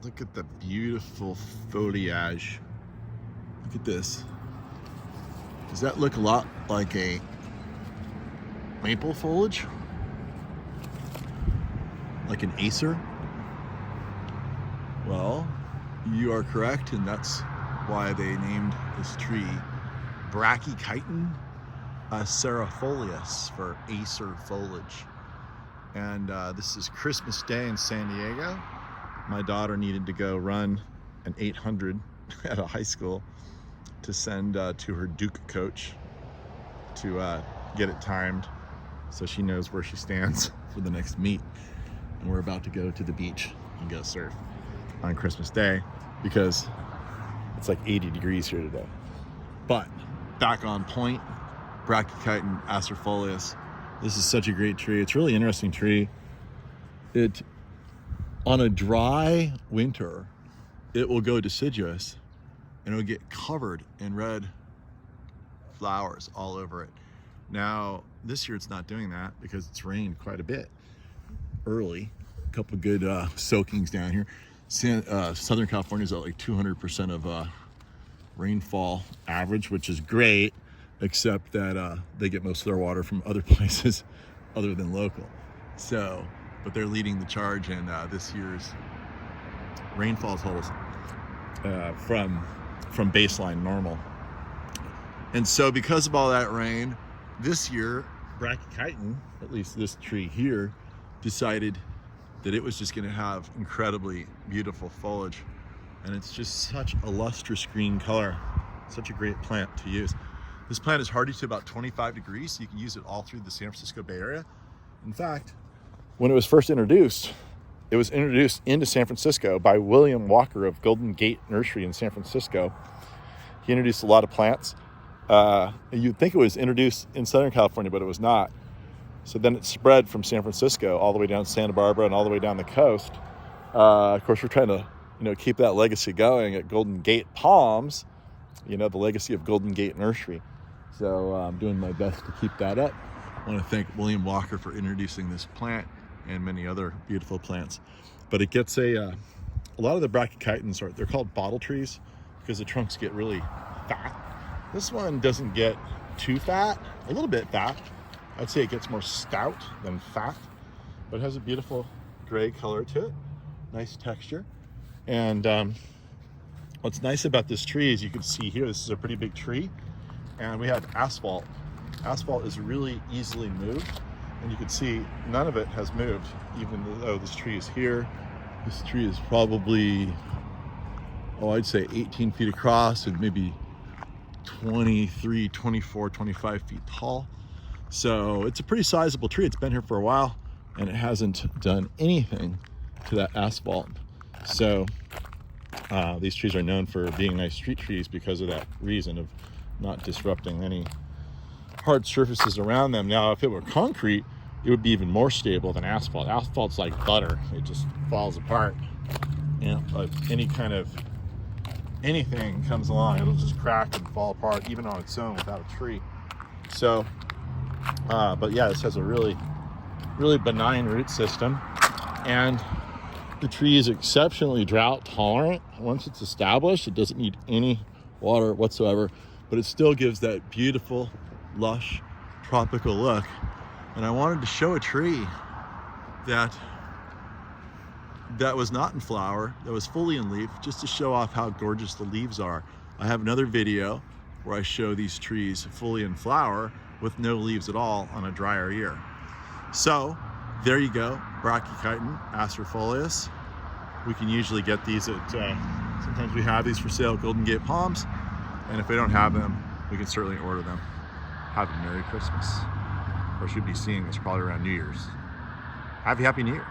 Look at the beautiful foliage. Look at this. Does that look a lot like a maple foliage? Like an acer? Well, you are correct, and that's why they named this tree Brachychiton acerifolus for acer foliage. And this is Christmas Day in San Diego. My daughter needed to go run an 800 at a high school to send to her Duke coach to get it timed so she knows where she stands for the next meet. And we're about to go to the beach and go surf on Christmas Day because it's like 80 degrees here today. But back on point, Brachychiton acerifolus. This is such a great tree. It's a really interesting tree. It, on a dry winter, it will go deciduous and it'll get covered in red flowers all over it. Now, this year it's not doing that because it's rained quite a bit early. A couple good soakings down here. Southern California is at like 200% of rainfall average, which is great, except that they get most of their water from other places other than local. So, but they're leading the charge in this year's rainfall totals from baseline normal. And so because of all that rain, this year, Brachychiton, at least this tree here, decided that it was just gonna have incredibly beautiful foliage. And it's just such a lustrous green color. Such a great plant to use. This plant is hardy to about 25 degrees, so you can use it all through the San Francisco Bay Area. In fact, when it was first introduced, it was introduced into San Francisco by William Walker of Golden Gate Nursery in San Francisco. He introduced a lot of plants. You'd think it was introduced in Southern California, but it was not. So then it spread from San Francisco all the way down to Santa Barbara and all the way down the coast. Of course, we're trying to keep that legacy going at Golden Gate Palms, the legacy of Golden Gate Nursery. So I'm doing my best to keep that up. I want to thank William Walker for introducing this plant and many other beautiful plants. But it gets a lot of the Brachychitons they're called Bottletrees because the trunks get really fat. This one doesn't get too fat, a little bit fat. I'd say it gets more stout than fat, but it has a beautiful gray color to it, nice texture. And what's nice about this tree is you can see here, this is a pretty big tree, and we have asphalt. Asphalt is really easily moved, and you can see none of it has moved, even though this tree is here. This tree is probably, I'd say 18 feet across and maybe 23, 24, 25 feet tall. So it's a pretty sizable tree. It's been here for a while, and it hasn't done anything to that asphalt. So these trees are known for being nice street trees because of that reason of not disrupting any hard surfaces around them. Now, if it were concrete, it would be even more stable than asphalt. Asphalt's like butter. It just falls apart. Like anything comes along, it'll just crack and fall apart, even on its own without a tree. So, but yeah, this has a really, really benign root system. And the tree is exceptionally drought tolerant. Once it's established, it doesn't need any water whatsoever, but it still gives that beautiful, lush, tropical look. And I wanted to show a tree that was not in flower, that was fully in leaf, just to show off how gorgeous the leaves are. I have another video where I show these trees fully in flower with no leaves at all on a drier year. So there you go, Brachychiton acerifolus. We can usually get these at, sometimes we have these for sale at Golden Gate Palms, and if we don't have them, we can certainly order them. Have a Merry Christmas. Or should be seeing this probably around New Year's. Happy New Year.